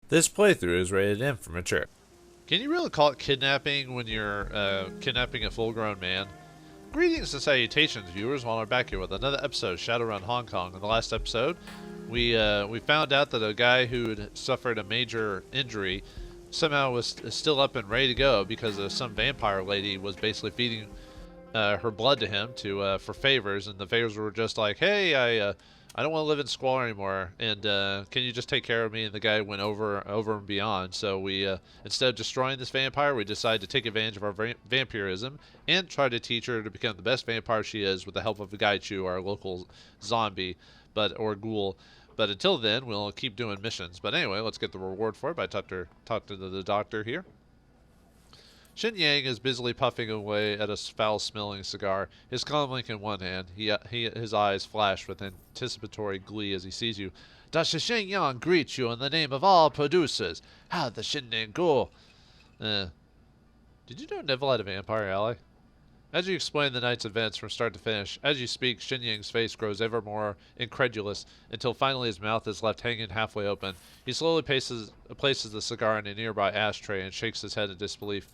This playthrough is rated M for mature. Can you really call it kidnapping when you're kidnapping a full-grown man? Greetings and salutations, viewers. While we're back here with another episode of Shadowrun Hong Kong. In the last episode, we found out that a guy who had suffered a major injury somehow was still up and ready to go because some vampire lady was basically feeding her blood to him for favors, and the favors were just like, "Hey, I don't want to live in squalor anymore, and can you just take care of me?" And the guy went over and beyond. So we, instead of destroying this vampire, we decided to take advantage of our vampirism and try to teach her to become the best vampire she is with the help of Gaichu, our local zombie, or ghoul. But until then, we'll keep doing missions. But anyway, let's get the reward for it by talking to the doctor here. Shin Yang is busily puffing away at a foul-smelling cigar, his comlink in one hand. His eyes flash with anticipatory glee as he sees you. Dr. Shin Yang greets you in the name of all producers. How the Shindig go? Did you know Neville had a vampire ally? As you explain the night's events from start to finish, as you speak, Shin Yang's face grows ever more incredulous until finally his mouth is left hanging halfway open. He slowly places the cigar in a nearby ashtray and shakes his head in disbelief.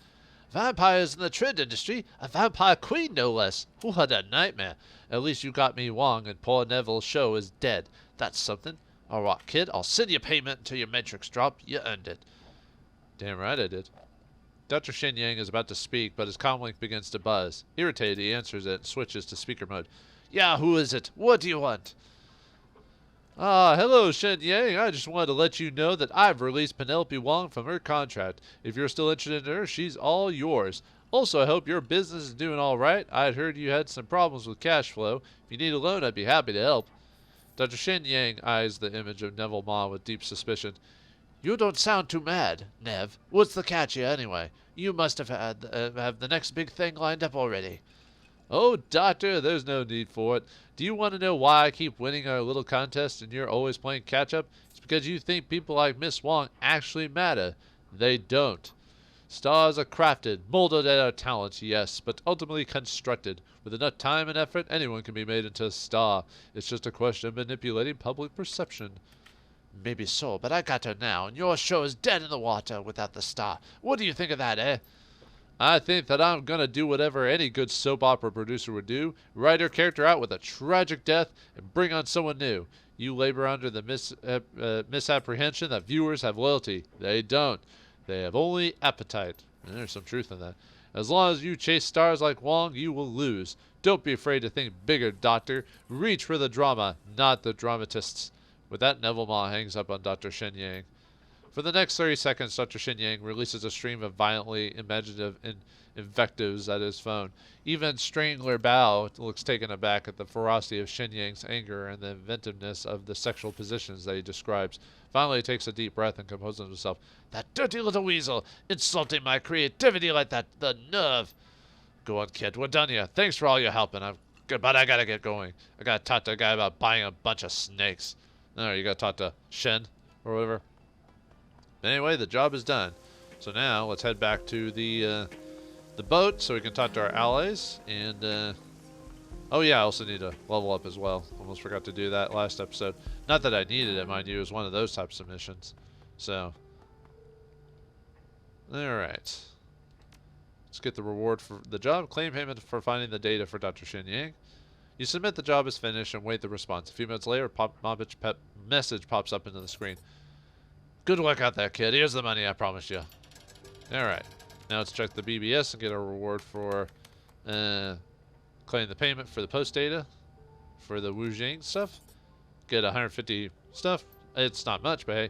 Vampires in the triad industry? A vampire queen, no less. What a nightmare. At least you got me Wong, and poor Neville's show is dead. That's something. All right, kid, I'll send you payment until your metrics drop. You earned it. Damn right I did. Dr. Shin Yang is about to speak, but his comlink begins to buzz. Irritated, he answers it and switches to speaker mode. Yeah, who is it? What do you want? Hello, Shen Yang. I just wanted to let you know that I've released Penelope Wong from her contract. If you're still interested in her, she's all yours. Also, I hope your business is doing all right. I had heard you had some problems with cash flow. If you need a loan, I'd be happy to help. Dr. Shen Yang eyes the image of Neville Ma with deep suspicion. You don't sound too mad, Nev. What's the catch here, anyway? You must have have the next big thing lined up already. Oh, Doctor, there's no need for it. Do you want to know why I keep winning our little contest and you're always playing catch-up? It's because you think people like Miss Wong actually matter. They don't. Stars are crafted, molded at our talents, yes, but ultimately constructed. With enough time and effort, anyone can be made into a star. It's just a question of manipulating public perception. Maybe so, but I got her now, and your show is dead in the water without the star. What do you think of that, eh? I think that I'm going to do whatever any good soap opera producer would do, write her character out with a tragic death, and bring on someone new. You labor under the misapprehension that viewers have loyalty. They don't. They have only appetite. And there's some truth in that. As long as you chase stars like Wong, you will lose. Don't be afraid to think bigger, Doctor. Reach for the drama, not the dramatists. With that, Neville Ma hangs up on Dr. Shen Yang. For the next 30 seconds, Dr. Shin Yang releases a stream of violently imaginative invectives at his phone. Even Strangler Bao looks taken aback at the ferocity of Shin Yang's anger and the inventiveness of the sexual positions that he describes. Finally, he takes a deep breath and composes himself. That dirty little weasel, insulting my creativity like that, the nerve. Go on, kid, we're done here. Thanks for all your help, and but I gotta get going. I gotta talk to a guy about buying a bunch of snakes. No, you gotta talk to Shen, or whatever. Anyway, the job is done. So now let's head back to the boat so we can talk to our allies. And oh yeah, I also need to level up as well. Almost forgot to do that last episode. Not that I needed it, mind you. It was one of those types of missions. So, all right. Let's get the reward for the job. Claim payment for finding the data for Dr. Shin Yang. You submit the job is finished and wait the response. A few minutes later, a message pops up into the screen. Good work out there, kid. Here's the money I promised you. Alright. Now let's check the BBS and get a reward for claiming the payment for the post data for the Wu Jing stuff. Get 150 stuff. It's not much, but hey.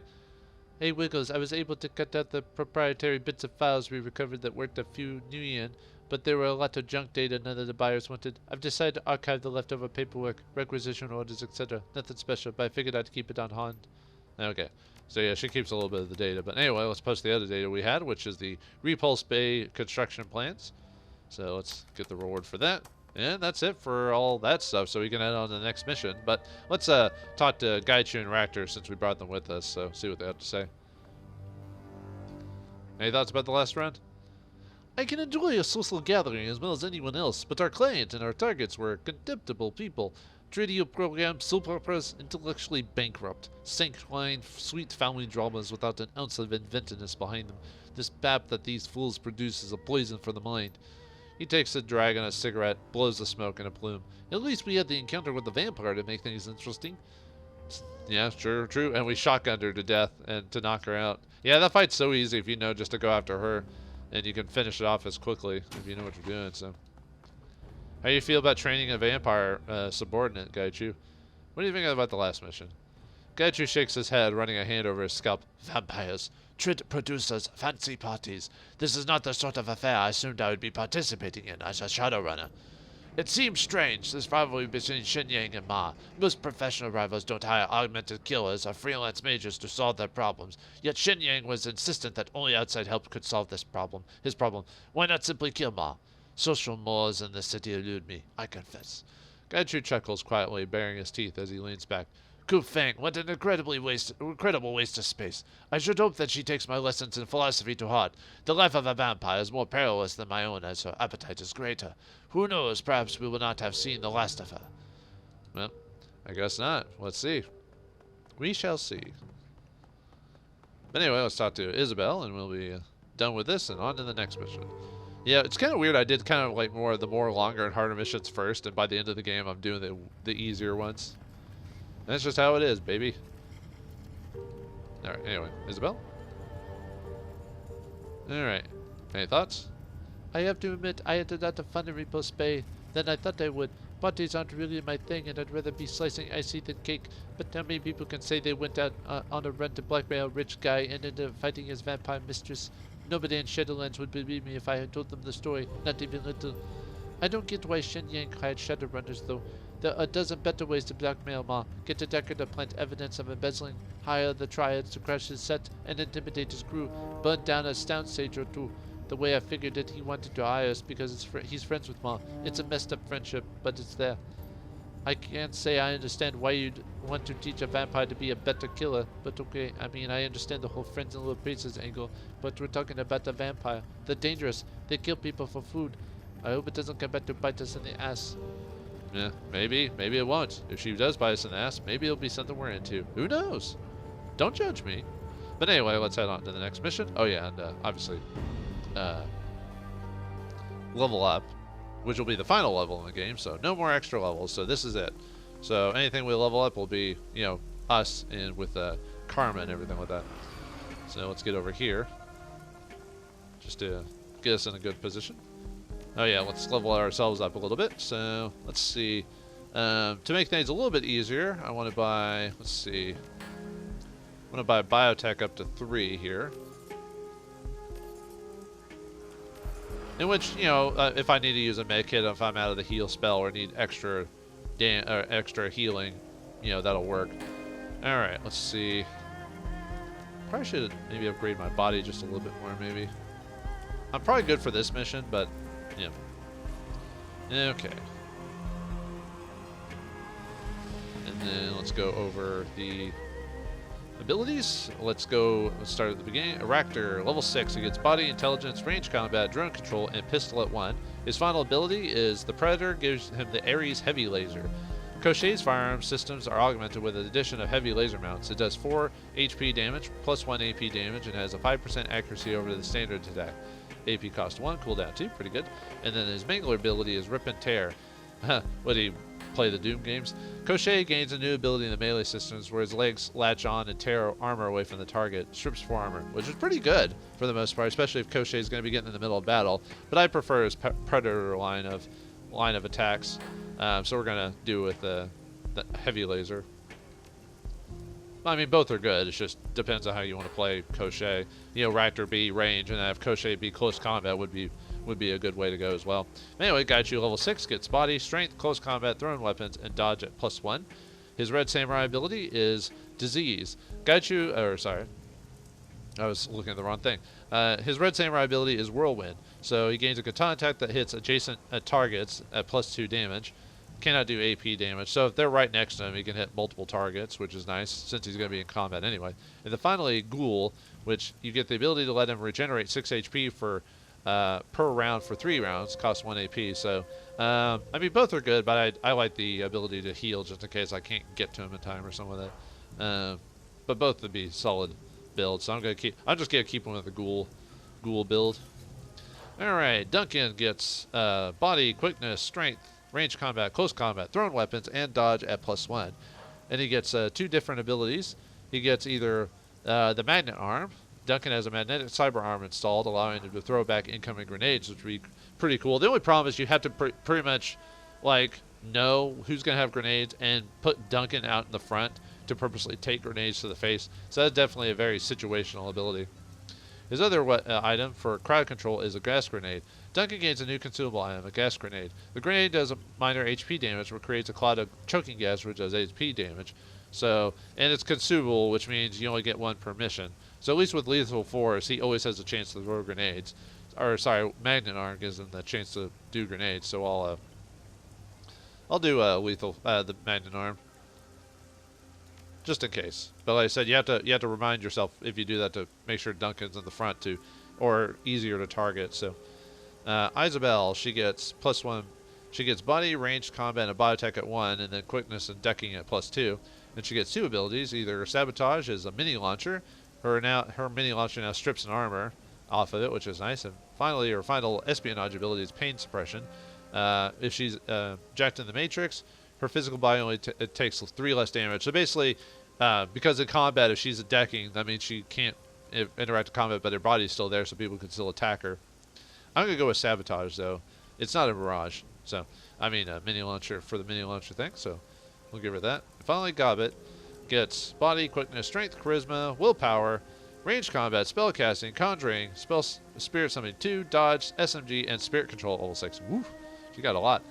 Hey, Wiggles, I was able to cut out the proprietary bits of files we recovered that worked a few new yen, but there were a lot of junk data none of the buyers wanted. I've decided to archive the leftover paperwork, requisition orders, etc. Nothing special, but I figured I'd keep it on hand. Okay. So yeah, she keeps a little bit of the data. But anyway, let's post the other data we had, which is the Repulse Bay construction plans. So let's get the reward for that. And that's it for all that stuff, so we can head on to the next mission. But let's talk to Gaichu and Raptor since we brought them with us, so see what they have to say. Any thoughts about the last round? I can enjoy a social gathering as well as anyone else, but our client and our targets were contemptible people. Radio program, soap operas, intellectually bankrupt. Sanctioning sweet family dramas without an ounce of inventiveness behind them. This pap that these fools produce is a poison for the mind. He takes a drag on a cigarette, blows the smoke in a plume. At least we had the encounter with the vampire to make things interesting. Yeah, sure, true. And we shotgunned her to death and to knock her out. Yeah, that fight's so easy if you know just to go after her. And you can finish it off as quickly if you know what you're doing, so. How do you feel about training a vampire subordinate, Gaichu? What do you think about the last mission? Gaichu shakes his head, running a hand over his scalp. Vampires. Triad producers, fancy parties. This is not the sort of affair I assumed I would be participating in as a Shadowrunner. It seems strange, this rivalry between Shenyang and Ma. Most professional rivals don't hire augmented killers or freelance mages to solve their problems. Yet Shenyang was insistent that only outside help could solve this problem. His problem. Why not simply kill Ma? Social mores in the city elude me, I confess. Gaichu chuckles quietly, baring his teeth as he leans back. Ku Feng, what an incredible waste of space. I should hope that she takes my lessons in philosophy to heart. The life of a vampire is more perilous than my own as her appetite is greater. Who knows, perhaps we will not have seen the last of her. Well, I guess not. Let's see. We shall see. But anyway, let's talk to Isabel, and we'll be done with this and on to the next mission. Yeah, it's kind of weird. I did kind of like the more longer and harder missions first, and by the end of the game, I'm doing the easier ones. That's just how it is, baby. Alright, anyway. Isabel? Alright. Any thoughts? I have to admit, I had not have fun in Repos Bay than I thought I would. Parties aren't really my thing, and I'd rather be slicing icy than cake. But how many people can say they went out on a run to blackmail a rich guy and ended up fighting his vampire mistress? Nobody in Shadowlands would believe me if I had told them the story, not even little. I don't get why Shenyang hired Shadowrunners, though. There are a dozen better ways to blackmail Ma. Get a Decker to plant evidence of embezzling, hire the triads to crash his set and intimidate his crew, burn down a soundstage or two. The way I figured it, he wanted to hire us because he's friends with Ma. It's a messed up friendship, but it's there. I can't say I understand why you'd want to teach a vampire to be a better killer, but okay, I mean, I understand the whole friends and little princess angle, but we're talking about a vampire. They're dangerous. They kill people for food. I hope it doesn't come back to bite us in the ass. Yeah, maybe. Maybe it won't. If she does bite us in the ass, maybe it'll be something we're into. Who knows? Don't judge me. But anyway, let's head on to the next mission. Oh yeah, and obviously, level up, which will be the final level in the game, so no more extra levels, so this is it. So anything we level up will be, you know, us and with karma and everything like that. So let's get over here, just to get us in a good position. Oh yeah, let's level ourselves up a little bit. So let's see. To make things a little bit easier, I want to buy, let's see. I want to buy biotech up to 3 here. In which, you know, if I need to use a med kit, if I'm out of the heal spell or need extra healing, you know, that'll work. Alright, let's see. Probably should maybe upgrade my body just a little bit more, maybe. I'm probably good for this mission, but, yeah. Okay. And then let's go over the abilities. Let's start at the beginning. Aractor, level 6. He gets body, intelligence, range combat, drone control, and pistol at 1. His final ability is the Predator gives him the Ares heavy laser. Cochet's firearm systems are augmented with an addition of heavy laser mounts. It does 4 HP damage, plus 1 AP damage, and has a 5% accuracy over the standard attack. AP cost 1, cooldown 2, pretty good. And then his Mangler ability is Rip and Tear. What do you play the Doom games? Crochet gains a new ability in the melee systems where his legs latch on and tear armor away from the target. Strips for armor, which is pretty good for the most part, especially if Crochet is going to be getting in the middle of battle. But I prefer his Predator line of attacks. So we're going to do with the heavy laser. I mean, both are good. It just depends on how you want to play Crochet. You know, Raptor be range, and have Crochet be close combat would be a good way to go as well. Anyway, Gaichu level 6 gets body, strength, close combat, thrown weapons, and dodge at +1. His Red Samurai ability is disease. Gaichu, or sorry, I was looking at the wrong thing. His Red Samurai ability is whirlwind. So he gains a katana attack that hits adjacent targets at +2 damage. Cannot do AP damage, so if they're right next to him, he can hit multiple targets, which is nice, since he's going to be in combat anyway. And then finally, Ghoul, which you get the ability to let him regenerate 6 HP per round for 3 rounds, costs 1 AP, so I mean, both are good, but I like the ability to heal just in case I can't get to him in time or something like that. But both would be solid builds. So I'm just gonna keep him with the ghoul build. All right, Duncan gets body, quickness, strength, range combat, close combat, thrown weapons, and dodge at +1. And he gets 2 different abilities. He gets either the magnet arm. Duncan has a magnetic cyber arm installed, allowing him to throw back incoming grenades, which would be pretty cool. The only problem is you have to pretty much like know who's going to have grenades and put Duncan out in the front to purposely take grenades to the face. So that's definitely a very situational ability. His other item for crowd control is a gas grenade. Duncan gains a new consumable item, a gas grenade. The grenade does a minor HP damage, but creates a cloud of choking gas, which does HP damage. So, and it's consumable, which means you only get 1 per mission. So at least with lethal force, he always has a chance to throw grenades. Or sorry, magnet arm gives him the chance to do grenades. So I'll do the magnet arm, just in case. But like I said, you have to remind yourself if you do that to make sure Duncan's in the front too, or easier to target. So Isabel, she gets +1. She gets body, ranged combat, and a body attack at 1, and then quickness and decking at +2. And she gets 2 abilities. Either sabotage is a mini launcher. Her mini launcher now strips an armor off of it, which is nice. And finally, her final espionage ability is pain suppression. If she's jacked in the Matrix, her physical body only it takes 3 less damage. So basically, because in combat, if she's decking, that means she can't interact with combat, but her body's still there, so people can still attack her. I'm gonna go with sabotage though. It's not a barrage, so I mean a mini launcher for the mini launcher thing. So we'll give her that. And finally, Gobbet gets body, quickness, strength, charisma, willpower, range combat, spellcasting, conjuring, spirit summoning 2, dodge, SMG, and spirit control level 6. Woo! She got a lot.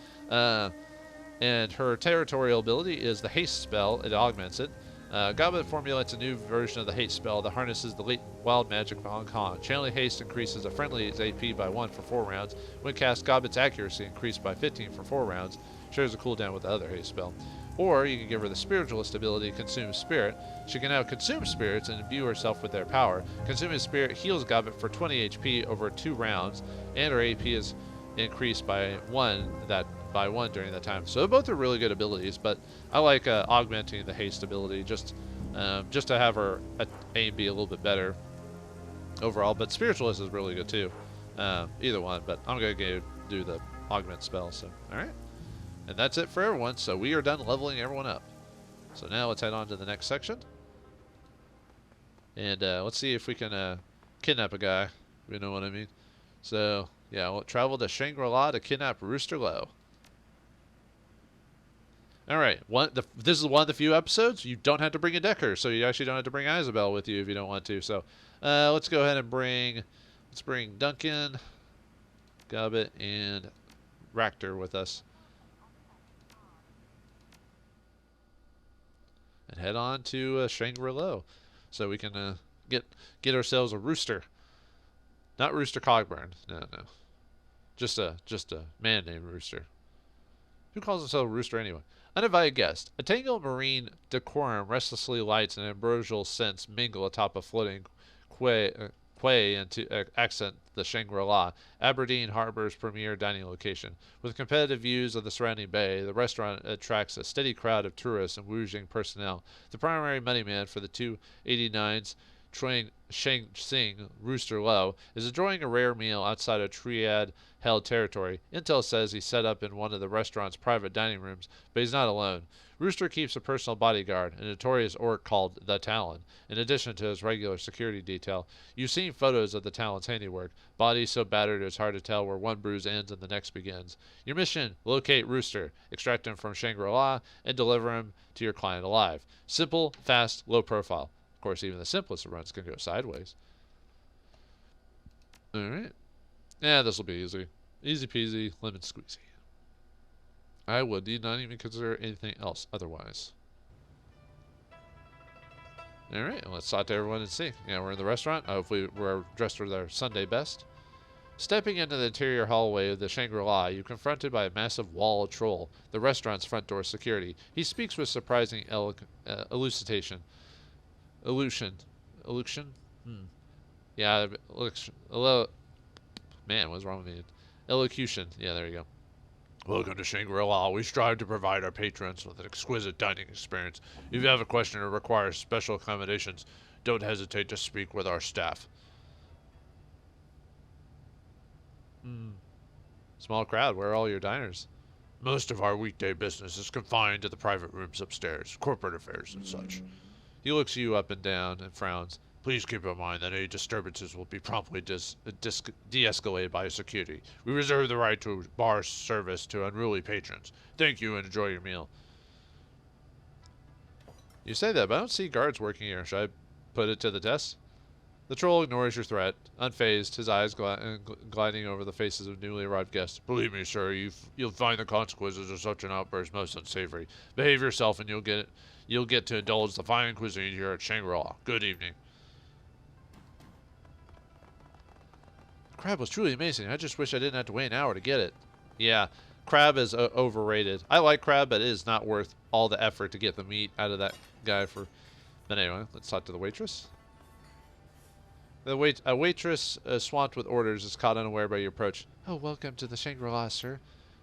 And her territorial ability is the haste spell. It augments it. Gobbet formulates a new version of the haste spell that harnesses the latent wild magic of Hong Kong. Channeling haste increases a friendly's AP by 1 for 4 rounds. When cast, Gobbet's accuracy increased by 15 for 4 rounds. Shares a cooldown with the other haste spell. Or you can give her the spiritualist ability, Consume Spirit. She can now consume spirits and imbue herself with their power. Consuming Spirit heals Gobbet for 20 HP over 2 rounds, and her AP is increased by 1 during that time. So both are really good abilities, but I like augmenting the haste ability just to have her aim be a little bit better overall. But spiritualist is really good too. Either one, but I'm gonna go do the augment spell. So all right, and that's it for everyone. So we are done leveling everyone up. So now let's head on to the next section, and let's see if we can kidnap a guy. If you know what I mean. So yeah, we'll travel to Shangri-La to kidnap Rooster Lowe. All right, this is one of the few episodes you don't have to bring a Decker, so you actually don't have to bring Isabel with you if you don't want to. So let's go ahead and bring Duncan, Gobbet, and Ractor with us, and head on to Shangri-La, so we can get ourselves a rooster, not Rooster Cogburn, no, just a man named Rooster. Who calls himself a rooster anyway? Uninvited guest. A tangle of marine decorum, restlessly lights, and ambrosial scents mingle atop a floating quay and to accent the Shangri-La, Aberdeen Harbor's premier dining location. With competitive views of the surrounding bay, the restaurant attracts a steady crowd of tourists and woozing personnel. The primary moneyman for the 289's Shang Tsing, Rooster Lowe, is enjoying a rare meal outside of triad-held territory. Intel says he's set up in one of the restaurant's private dining rooms, but he's not alone. Rooster keeps a personal bodyguard, a notorious orc called the Talon, in addition to his regular security detail. You've seen photos of the Talon's handiwork, bodies so battered it's hard to tell where one bruise ends and the next begins. Your mission, locate Rooster, extract him from Shangri-La, and deliver him to your client alive. Simple, fast, low profile. Of course, even the simplest of runs can go sideways. Alright. Yeah, this will be easy. Easy peasy, lemon squeezy. I would not even consider anything else otherwise. Alright, let's talk to everyone and see. Yeah, we're in the restaurant. Hopefully we're dressed with our Sunday best. Stepping into the interior hallway of the Shangri-La, you're confronted by a massive wall troll, the restaurant's front door security. He speaks with surprising elucidation. Elution. Yeah, man, what's wrong with me? Elocution. Yeah, there you go. Welcome to Shangri-La. We strive to provide our patrons with an exquisite dining experience. If you have a question or require special accommodations, don't hesitate to speak with our staff. Small crowd. Where are all your diners? Most of our weekday business is confined to the private rooms upstairs, corporate affairs and such. He looks you up and down and frowns. Please keep in mind that any disturbances will be promptly de-escalated by security. We reserve the right to bar service to unruly patrons. Thank you and enjoy your meal. You say that, but I don't see guards working here. Should I put it to the test? The troll ignores your threat, unfazed, his eyes gliding over the faces of newly arrived guests. Believe me, sir, you'll find the consequences of such an outburst most unsavory. Behave yourself, and you'll get to indulge the fine cuisine here at Shangri-La. Good evening. Crab was truly amazing. I just wish I didn't have to wait an hour to get it. Yeah, crab is overrated. I like crab, but it is not worth all the effort to get the meat out of that guy for... But anyway, let's talk to the waitress. A waitress swamped with orders is caught unaware by your approach. Oh, welcome to the Shangri-La, sir.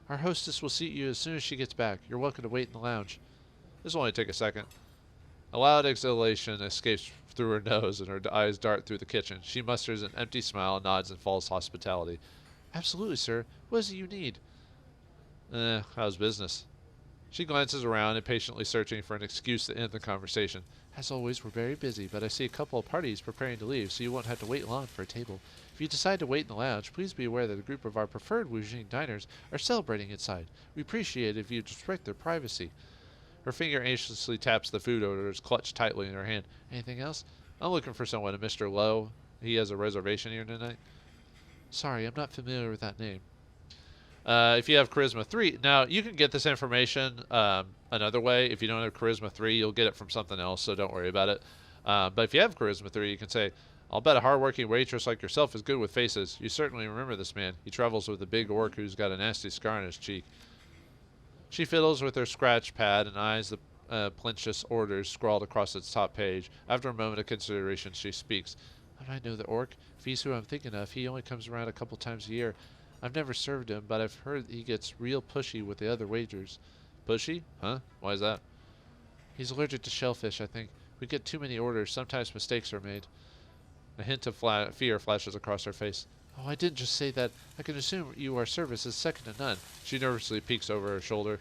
Our hostess will seat you as soon as she gets back. You're welcome to wait in the lounge. This will only take a second. A loud exhalation escapes through her nose, and her eyes dart through the kitchen. She musters an empty smile, nods in false hospitality. Absolutely, sir. What is it you need? How's business? She glances around, impatiently searching for an excuse to end the conversation. As always, we're very busy, but I see a couple of parties preparing to leave, so you won't have to wait long for a table. If you decide to wait in the lounge, please be aware that a group of our preferred Wuxing diners are celebrating inside. We appreciate it if you respect their privacy. Her finger anxiously taps the food orders clutched tightly in her hand. Anything else? I'm looking for someone, Mr. Lowe. He has a reservation here tonight. Sorry, I'm not familiar with that name. If you have Charisma 3, now you can get this information another way. If you don't have Charisma 3, you'll get it from something else, so don't worry about it. But if you have Charisma 3, you can say, I'll bet a hardworking waitress like yourself is good with faces. You certainly remember this man. He travels with a big orc who's got a nasty scar on his cheek. She fiddles with her scratch pad and eyes the plenteous orders scrawled across its top page. After a moment of consideration, she speaks. How do I know the orc? If he's who I'm thinking of, he only comes around a couple times a year. I've never served him, but I've heard he gets real pushy with the other waiters. Pushy? Huh? Why is that? He's allergic to shellfish, I think. We get too many orders. Sometimes mistakes are made. A hint of fear flashes across her face. Oh, I didn't just say that. I can assume your service is second to none. She nervously peeks over her shoulder.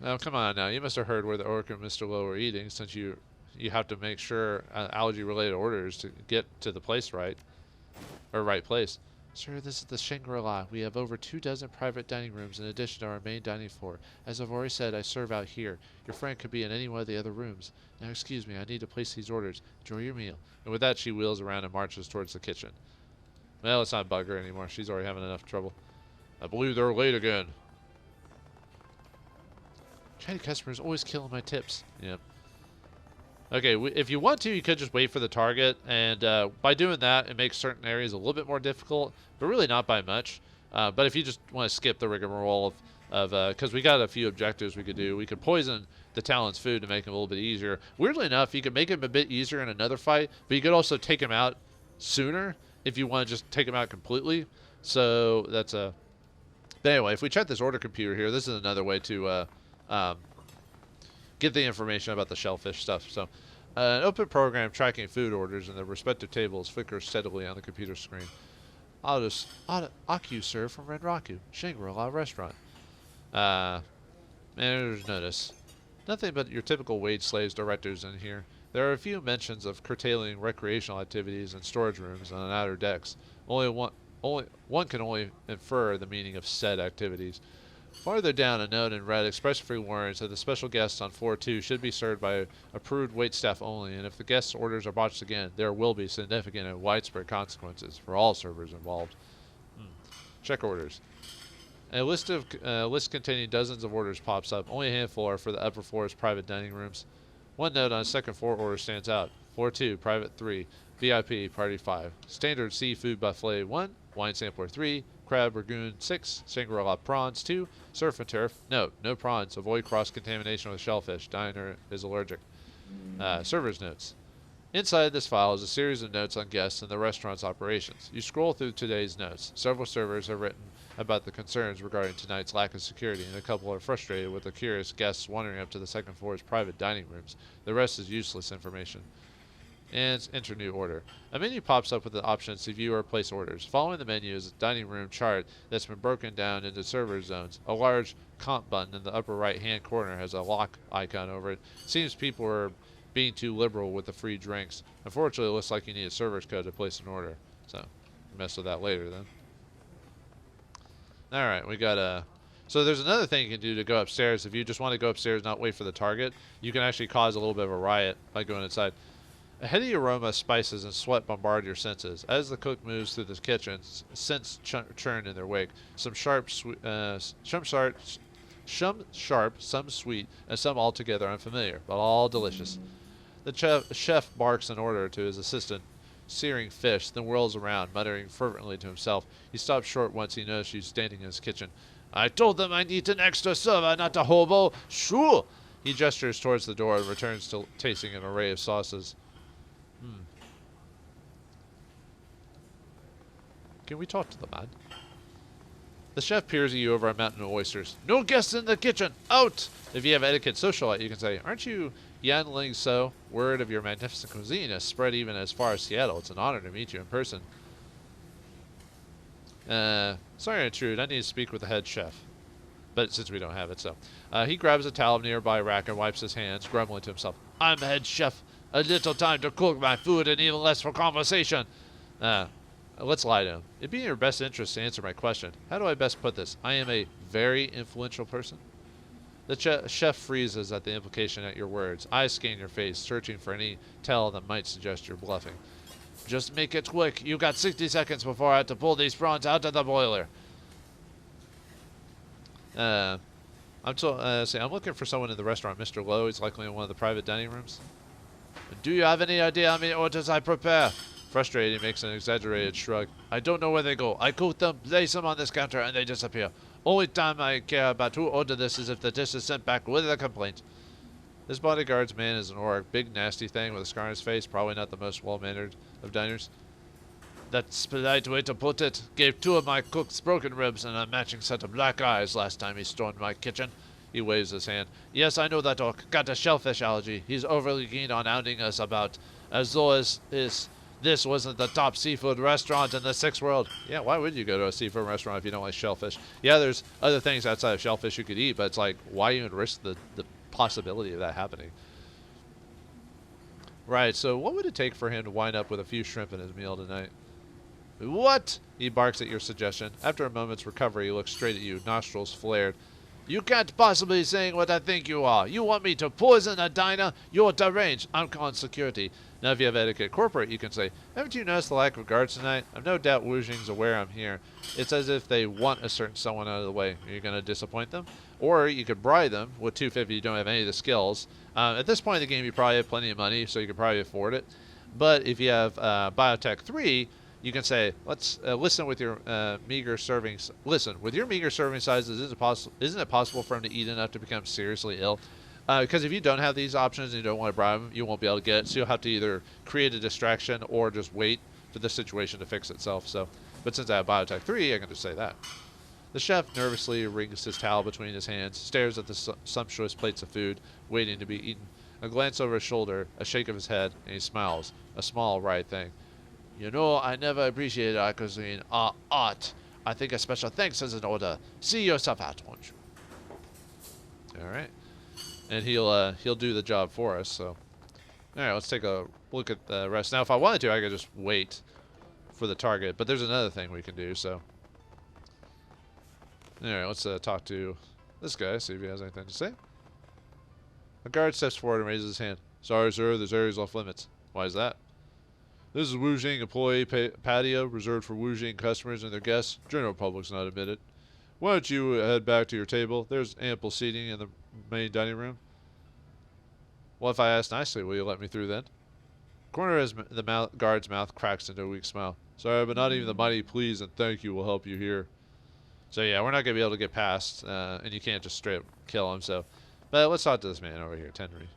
Now, come on now. You must have heard where the orc and Mr. Lowe are eating, since you have to make sure allergy-related orders to get to the place right. Or right place. Sir, this is the Shangri-La. We have over 24 private dining rooms in addition to our main dining floor. As I've already said, I serve out here. Your friend could be in any one of the other rooms. Now, excuse me, I need to place these orders. Enjoy your meal. And with that, she wheels around and marches towards the kitchen. Well, let's not bug her anymore. She's already having enough trouble. I believe they're late again. Chinese customers always killing my tips. Yep. Okay, if you want to, you could just wait for the target, and by doing that, it makes certain areas a little bit more difficult, but really not by much. But if you just want to skip the rigmarole of because we got a few objectives we could do. We could poison the Talon's food to make him a little bit easier. Weirdly enough, you could make him a bit easier in another fight, but you could also take him out sooner if you want to just take him out completely. So that's a... But anyway, if we check this order computer here, this is another way to... get the information about the shellfish stuff. So, an open program tracking food orders in the respective tables flickers steadily on the computer screen. Aku, sir, from Red Raku, Shangri-La restaurant. Manager's notice. Nothing but your typical wage slaves directors in here. There are a few mentions of curtailing recreational activities in storage rooms on outer decks. One can only infer the meaning of said activities. Farther down, a note in red expressly warns that the special guests on floor 2 should be served by approved waitstaff only, and if the guests' orders are botched again, there will be significant and widespread consequences for all servers involved. Check orders. A list containing dozens of orders pops up. Only a handful are for the upper floor's private dining rooms. One note on a second floor order stands out. Floor 2, private 3, VIP, party 5. Standard seafood buffet 1, wine sampler 3, crab ragoon 6, Shangri-La prawns 2, surf and turf. Note, no prawns. Avoid cross-contamination with shellfish. Diner is allergic. Server's notes. Inside this file is a series of notes on guests and the restaurant's operations. You scroll through today's notes. Several servers have written about the concerns regarding tonight's lack of security, and a couple are frustrated with the curious guests wandering up to the second floor's private dining rooms. The rest is useless information. And enter new order. A menu pops up with the options to view or place orders. Following the menu is a dining room chart that's been broken down into server zones. A large comp button in the upper right-hand corner has a lock icon over it. Seems people are being too liberal with the free drinks. Unfortunately, it looks like you need a server's code to place an order. So, mess with that later then. Alright, we got a... So there's another thing you can do to go upstairs. If you just want to go upstairs and not wait for the target, you can actually cause a little bit of a riot by going inside. A heady aroma, spices, and sweat bombard your senses. As the cook moves through the kitchen, scents churn in their wake. Some sharp, some sharp, some sweet, and some altogether unfamiliar, but all delicious. The chef barks an order to his assistant, searing fish, then whirls around, muttering fervently to himself. He stops short once he knows she's standing in his kitchen. I told them I need an extra server, not a hobo. Sure. He gestures towards the door and returns to tasting an array of sauces. Can we talk to the man? The chef peers at you over a mountain of oysters. No guests in the kitchen! Out! If you have etiquette socialite, you can say, aren't you Yan Ling So? Word of your magnificent cuisine has spread even as far as Seattle. It's an honor to meet you in person. Sorry to intrude. I need to speak with the head chef. But since we don't have it, so. He grabs a towel from a nearby rack and wipes his hands, grumbling to himself. I'm head chef. A little time to cook my food and even less for conversation. Let's lie to him. It'd be in your best interest to answer my question. How do I best put this? I am a very influential person. The chef freezes at the implication at your words. Eyes scan your face, searching for any tell that might suggest you're bluffing. Just make it quick. You got 60 seconds before I have to pull these prawns out of the boiler. I'm looking for someone in the restaurant. Mr. Lowe. He's likely in one of the private dining rooms. Do you have any idea how many orders I prepare? Frustrated, he makes an exaggerated shrug. I don't know where they go. I cook them, place them on this counter, and they disappear. Only time I care about who ordered this is if the dish is sent back with a complaint. This bodyguard's man is an orc, big nasty thing with a scar on his face, probably not the most well-mannered of diners. That's a polite way to put it. Gave 2 of my cooks broken ribs and a matching set of black eyes last time he stormed my kitchen. He waves his hand. Yes, I know that orc. Got a shellfish allergy. He's overly keen on outing us about as though this wasn't the top seafood restaurant in the 6th world. Yeah, why would you go to a seafood restaurant if you don't like shellfish? Yeah, there's other things outside of shellfish you could eat, but it's like, why even risk the possibility of that happening? Right, so what would it take for him to wind up with a few shrimp in his meal tonight? What? He barks at your suggestion. After a moment's recovery, he looks straight at you, nostrils flared. You can't possibly be saying what I think you are. You want me to poison a diner? You're deranged. I'm calling security. Now, if you have etiquette corporate, you can say, haven't you noticed the lack of guards tonight? I've no doubt Wu Jing's aware I'm here. It's as if they want a certain someone out of the way. Are you going to disappoint them? Or you could bribe them. With 250, you don't have any of the skills. At this point in the game, you probably have plenty of money, so you could probably afford it. But if you have Biotech 3, you can say, let's listen with your meager servings. Listen, with your meager serving sizes, isn't it possible for him to eat enough to become seriously ill? Because if you don't have these options and you don't want to bribe him, you won't be able to get it. So you'll have to either create a distraction or just wait for the situation to fix itself. So, but since I have Biotech 3, I can just say that. The chef nervously wrings his towel between his hands, stares at the sumptuous plates of food, waiting to be eaten. A glance over his shoulder, a shake of his head, and he smiles. A small, right thing. You know, I never appreciated our cuisine, our art. I think a special thanks is in order. See yourself out, won't you? All right. And he'll do the job for us, so. All right, let's take a look at the rest. Now, if I wanted to, I could just wait for the target, but there's another thing we can do, so. All right, let's talk to this guy, see if he has anything to say. A guard steps forward and raises his hand. Sorry, sir, this area's off limits. Why is that? This is Wu Jing employee patio, reserved for Wu Jing customers and their guests. General public's not admitted. Why don't you head back to your table? There's ample seating in the main dining room. Well, if I ask nicely, will you let me through then? Corner of the guard's mouth cracks into a weak smile. Sorry, but not even the mighty please and thank you will help you here. So yeah, we're not going to be able to get past, and you can't just straight up kill him, so. But let's talk to this man over here, Tenry.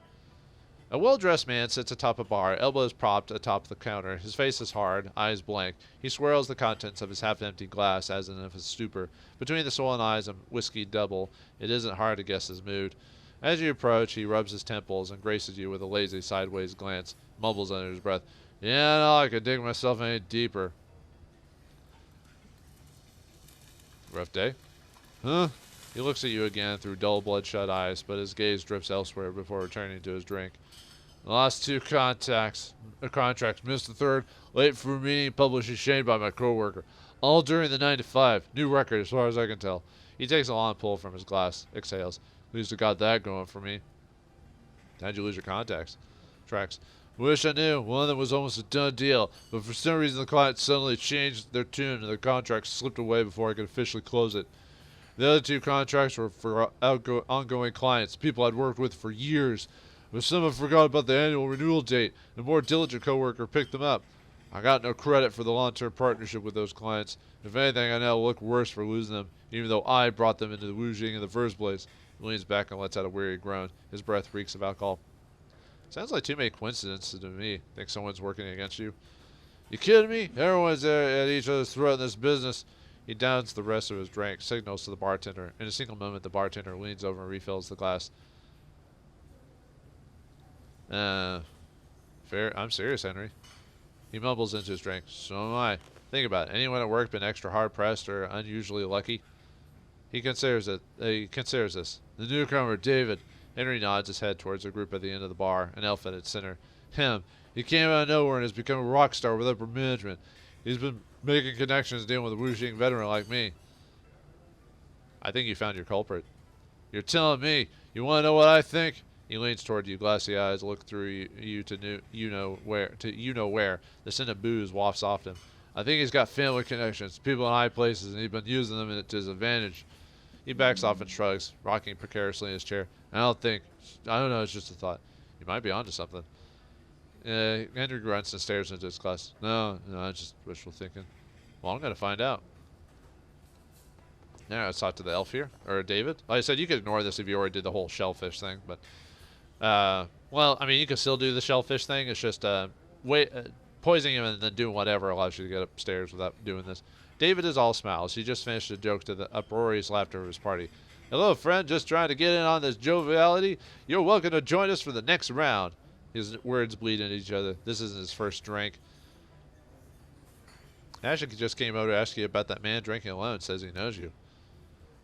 A well-dressed man sits atop a bar, elbows propped atop the counter. His face is hard, eyes blank. He swirls the contents of his half-empty glass as in a stupor. Between the swollen eyes and whiskey double, it isn't hard to guess his mood. As you approach, he rubs his temples and graces you with a lazy sideways glance, mumbles under his breath, "Yeah, no, I could dig myself any deeper." Rough day? Huh? He looks at you again through dull, bloodshot eyes, but his gaze drifts elsewhere before returning to his drink. Lost 2 contracts, missed the third, late for a meeting, published shamed by my coworker. All during the 9 to 5. New record as far as I can tell. He takes a long pull from his glass, exhales. At least I got that going for me. How'd you lose your tracks? Wish I knew. One of them was almost a done deal, but for some reason the client suddenly changed their tune and the contract slipped away before I could officially close it. The other 2 contracts were for ongoing clients, people I'd worked with for years. But someone forgot about the annual renewal date, and a more diligent coworker picked them up. I got no credit for the long-term partnership with those clients. If anything, I now look worse for losing them, even though I brought them into the Wuxing in the first place. He leans back and lets out a weary groan. His breath reeks of alcohol. Sounds like too many coincidences to me. Think someone's working against you? You kidding me? Everyone's there at each other's throat in this business. He downs the rest of his drink, signals to the bartender. In a single moment, the bartender leans over and refills the glass. Fair. I'm serious, Henry. He mumbles into his drink. So am I. Think about it. Anyone at work been extra hard-pressed or unusually lucky? He considers it. He considers this. The newcomer, David. Henry nods his head towards a group at the end of the bar, an elf at its center. Him. He came out of nowhere and has become a rock star with upper management. He's been making connections dealing with a Wuxing veteran like me. I think you found your culprit. You're telling me. You want to know what I think? He leans toward you, glassy eyes look through you to you know where. The scent of booze wafts off him. I think he's got family connections, people in high places, and he's been using them to his advantage. He backs off and shrugs, rocking precariously in his chair. I don't know, it's just a thought. You might be onto something. Henry grunts and stares into his glass. No, it's just wishful thinking. Well, I'm going to find out. Yeah, let's talk to the elf here, or David. Like I said, you could ignore this if you already did the whole shellfish thing, but well, I mean, you can still do the shellfish thing. It's just poisoning him and then doing whatever allows you to get upstairs without doing this. David is all smiles. He just finished a joke to the uproarious laughter of his party. Hello, friend. Just trying to get in on this joviality. You're welcome to join us for the next round. His words bleed into each other. This isn't his first drink. Ashley just came over to ask you about that man drinking alone. Says he knows you.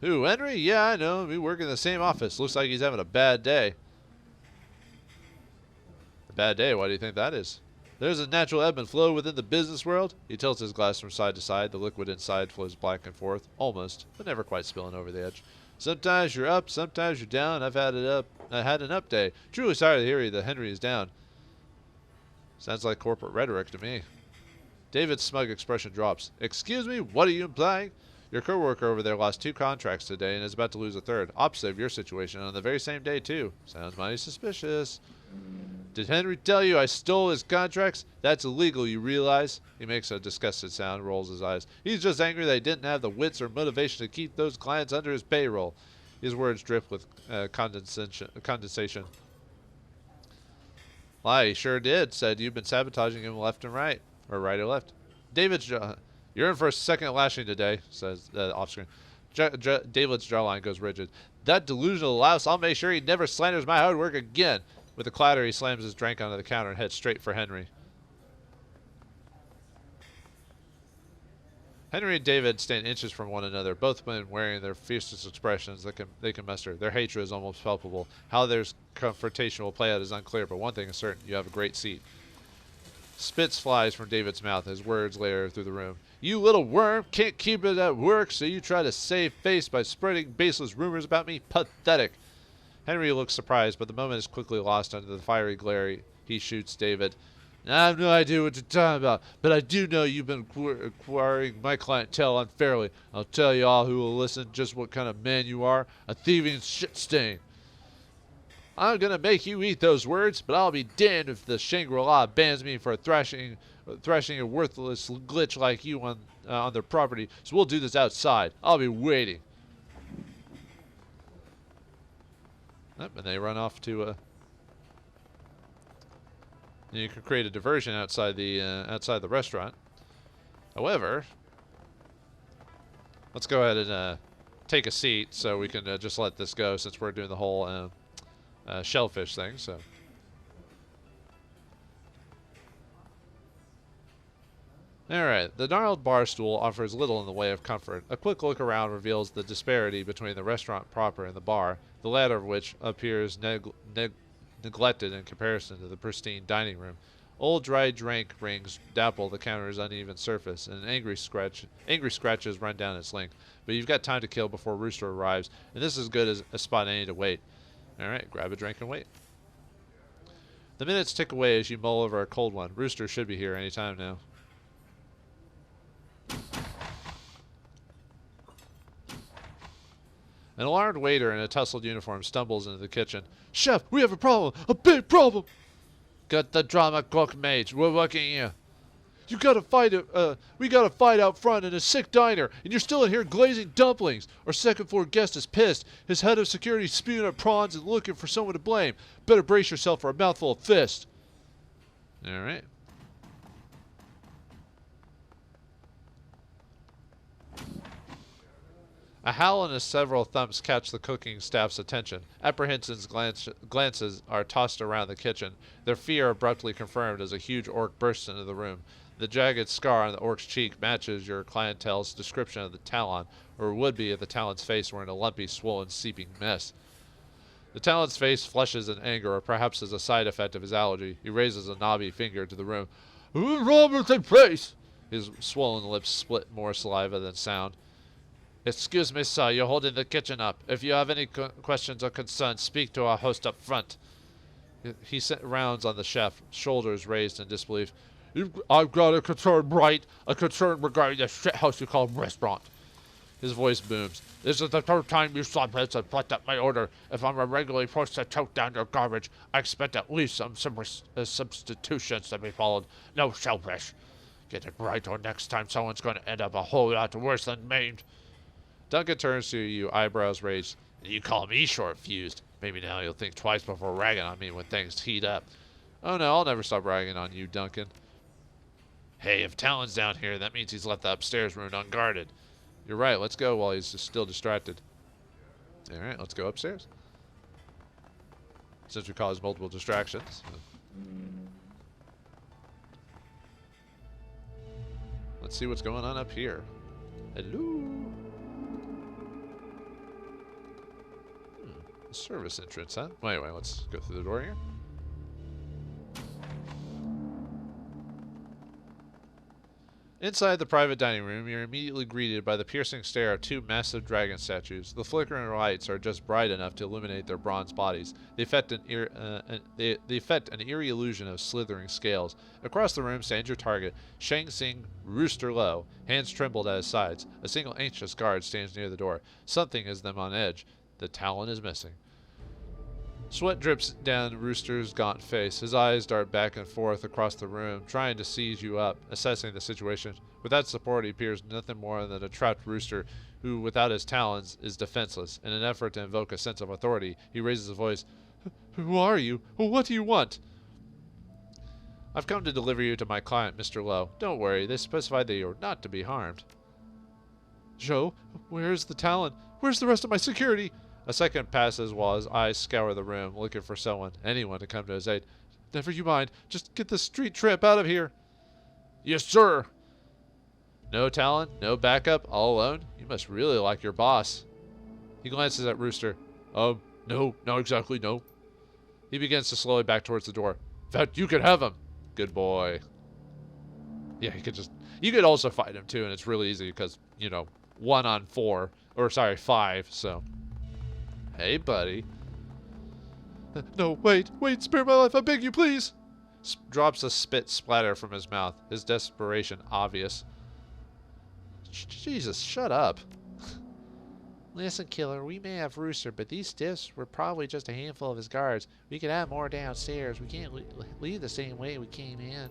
Who, Henry? Yeah, I know him. We work in the same office. Looks like he's having a bad day. A bad day? Why do you think that is? There's a natural ebb and flow within the business world. He tilts his glass from side to side. The liquid inside flows back and forth, almost, but never quite spilling over the edge. Sometimes you're up, sometimes you're down. I had an up day. Truly sorry to hear that Henry is down. Sounds like corporate rhetoric to me. David's smug expression drops. Excuse me, what are you implying? Your coworker over there lost 2 contracts today and is about to lose a third. Opposite of your situation on the very same day, too. Sounds mighty suspicious. Did Henry tell you I stole his contracts? That's illegal, you realize? He makes a disgusted sound, rolls his eyes. He's just angry that he didn't have the wits or motivation to keep those clients under his payroll. His words drip with condensation. Why, he sure did. Said you've been sabotaging him left and right. Or right or left. You're in for a second lashing today, says off-screen. David's jawline goes rigid. That delusional louse, I'll make sure he never slanders my hard work again. With a clatter, he slams his drink onto the counter and heads straight for Henry. Henry and David stand inches from one another, both men wearing their fiercest expressions that they can muster. Their hatred is almost palpable. How their confrontation will play out is unclear, but one thing is certain. You have a great seat. Spits flies from David's mouth as words layer through the room. You little worm, can't keep it at work, so you try to save face by spreading baseless rumors about me? Pathetic. Henry looks surprised, but the moment is quickly lost under the fiery glare he shoots David. I have no idea what you're talking about, but I do know you've been acquiring my clientele unfairly. I'll tell you all who will listen just what kind of man you are, a thieving shit stain. I'm going to make you eat those words, but I'll be damned if the Shangri-La bans me for thrashing a worthless glitch like you on their property, so we'll do this outside. I'll be waiting. Yep, and they run off to And you can create a diversion outside the restaurant. However, let's go ahead and take a seat so we can just let this go since we're doing the whole shellfish thing. So. Alright, the gnarled bar stool offers little in the way of comfort. A quick look around reveals the disparity between the restaurant proper and the bar, the latter of which appears neglected in comparison to the pristine dining room. Old dry drink rings dapple the counter's uneven surface, and angry scratches run down its length. But you've got time to kill before Rooster arrives, and this is as good as a spot any to wait. Alright, grab a drink and wait. The minutes tick away as you mull over a cold one. Rooster should be here any time now. An alarmed waiter in a tussled uniform stumbles into the kitchen. Chef, we have a problem! A big problem! Get the drama cook, mate. We're working here. You gotta fight it. We got a fight out front in a sick diner, and you're still in here glazing dumplings. Our second floor guest is pissed. His head of security is spewing at prawns and looking for someone to blame. Better brace yourself for a mouthful of fist. Alright. A howl and several thumps catch the cooking staff's attention. Apprehensive glances are tossed around the kitchen, their fear abruptly confirmed as a huge orc bursts into the room. The jagged scar on the orc's cheek matches your clientele's description of the Talon, or would be if the Talon's face were in a lumpy, swollen, seeping mess. The Talon's face flushes in anger, or perhaps as a side effect of his allergy. He raises a knobby finger to the room. What's wrong with the place? His swollen lips split more saliva than sound. Excuse me, sir, you're holding the kitchen up. If you have any questions or concerns, speak to our host up front. He sent rounds on the chef, shoulders raised in disbelief. I've got a concern, right? A concern regarding the shithouse you call restaurant. His voice booms. This is the third time you saw this and fucked up my order. If I'm regularly forced to choke down your garbage, I expect at least some substitutions to be followed. No shellfish. Get it right, or next time someone's going to end up a whole lot worse than maimed. Duncan turns to you, eyebrows raised. You call me short-fused. Maybe now you'll think twice before ragging on me when things heat up. Oh no, I'll never stop ragging on you, Duncan. Hey, if Talon's down here, that means he's left the upstairs room unguarded. You're right, let's go while he's still distracted. Alright, let's go upstairs. Since we caused multiple distractions. Let's see what's going on up here. Hello? Service entrance, huh? Well, anyway, let's go through the door here. Inside the private dining room, you're immediately greeted by the piercing stare of two massive dragon statues. The flickering lights are just bright enough to illuminate their bronze bodies. They effect an eerie illusion of slithering scales. Across the room stands your target, Shang Tsing Rooster Low, hands trembled at his sides. A single anxious guard stands near the door. Something has them on edge. The Talon is missing. Sweat drips down Rooster's gaunt face. His eyes dart back and forth across the room, trying to seize you up, assessing the situation. Without support, he appears nothing more than a trapped rooster who, without his talons, is defenseless. In an effort to invoke a sense of authority, he raises his voice. Who are you? What do you want? I've come to deliver you to my client, Mr. Lowe. Don't worry, they specified that you're not to be harmed. Joe, where's the Talon? Where's the rest of my security? A second passes while his eyes scour the room, looking for someone, anyone to come to his aid. Never you mind. Just get this street tramp out of here. Yes, sir. No Talon? No backup? All alone? You must really like your boss. He glances at Rooster. No, not exactly, no. He begins to slowly back towards the door. In fact, you could have him. Good boy. Yeah, you could also fight him too, and it's really easy because, 1 on 4. Or, sorry, 5, so... Hey, buddy. No, wait, spare my life, I beg you, please. Drops a spit splatter from his mouth, his desperation obvious. Jesus, shut up. Listen, killer, we may have Rooster, but these stiffs were probably just a handful of his guards. We could have more downstairs. We can't leave the same way we came in.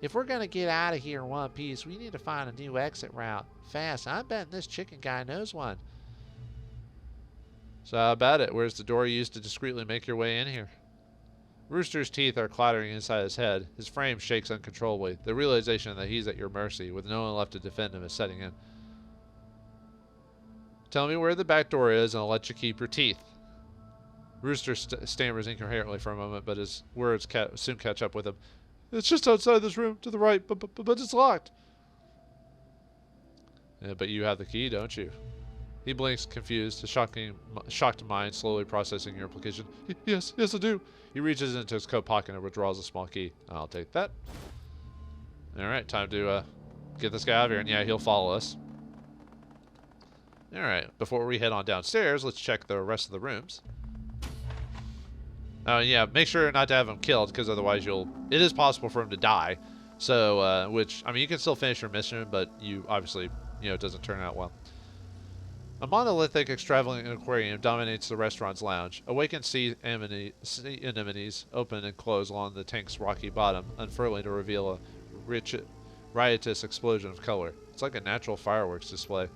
If we're going to get out of here in one piece, we need to find a new exit route. Fast. I'm betting this chicken guy knows one. So how about it? Where's the door you used to discreetly make your way in here? Rooster's teeth are clattering inside his head. His frame shakes uncontrollably. The realization that he's at your mercy, with no one left to defend him, is setting in. Tell me where the back door is, and I'll let you keep your teeth. Rooster stammers incoherently for a moment, but his words soon catch up with him. It's just outside this room, to the right, but it's locked. Yeah, but you have the key, don't you? He blinks, confused, his shocked mind slowly processing your implication. Yes, I do. He reaches into his coat pocket and withdraws a small key. I'll take that. Alright, time to get this guy out of here, and yeah, he'll follow us. Alright, before we head on downstairs, let's check the rest of the rooms. Yeah, make sure not to have him killed, because otherwise it is possible for him to die. So, I mean, you can still finish your mission, but you obviously, it doesn't turn out well. A monolithic, extravagant aquarium dominates the restaurant's lounge. Awakened sea anemones open and close along the tank's rocky bottom, unfurling to reveal a rich, riotous explosion of color. It's like a natural fireworks display.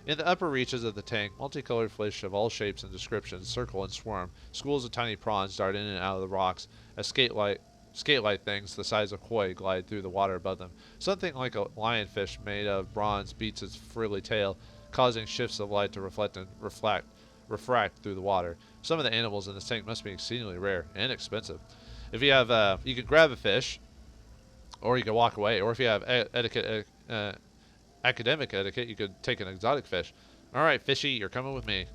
In the upper reaches of the tank, multicolored fish of all shapes and descriptions circle and swarm. Schools of tiny prawns dart in and out of the rocks as skate-like things the size of koi glide through the water above them. Something like a lionfish made of bronze beats its frilly tail, causing shifts of light to refract through the water. Some of the animals in this tank must be exceedingly rare and expensive. If you have, you can grab a fish, or you can walk away, or if you have academic etiquette, you could take an exotic fish. All right, fishy, you're coming with me.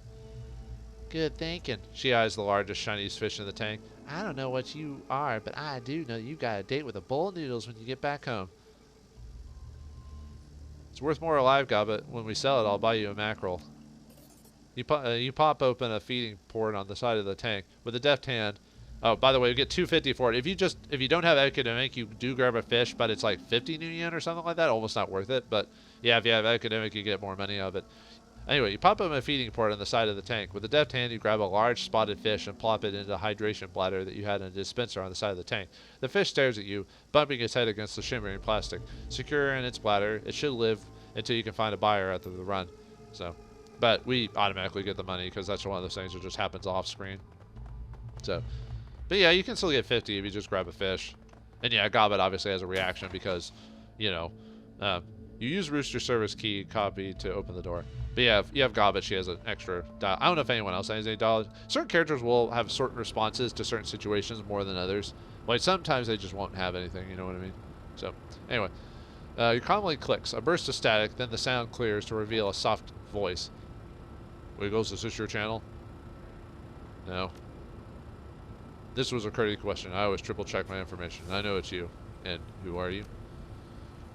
Good thinking. She eyes the largest, shiniest fish in the tank. I don't know what you are, but I do know you got a date with a bowl of noodles when you get back home. It's worth more alive, Gobbet. When we sell it, I'll buy you a mackerel. You pop open a feeding port on the side of the tank with a deft hand. Oh, by the way, you get $2.50 for it. If you don't have academic, you do grab a fish, but it's like 50 new yen or something like that. Almost not worth it. But yeah, if you have academic, you get more money out of it. Anyway, you pop open a feeding port on the side of the tank. With a deft hand, you grab a large spotted fish and plop it into a hydration bladder that you had in a dispenser on the side of the tank. The fish stares at you, bumping its head against the shimmering plastic. Secure in its bladder, it should live until you can find a buyer after the run. But we automatically get the money because that's one of those things that just happens off screen. But yeah, you can still get 50 if you just grab a fish. And yeah, Gobbet obviously has a reaction because, you use Rooster service key copy to open the door. But yeah, if you have Gobbet, she has an extra dial. I don't know if anyone else has any dialogue. Certain characters will have certain responses to certain situations more than others. Like sometimes they just won't have anything, you know what I mean? So, anyway. Your comlink clicks. A burst of static, then the sound clears to reveal a soft voice. Wiggles, is this your channel? No. This was a courtesy question. I always triple check my information. I know it's you. And who are you?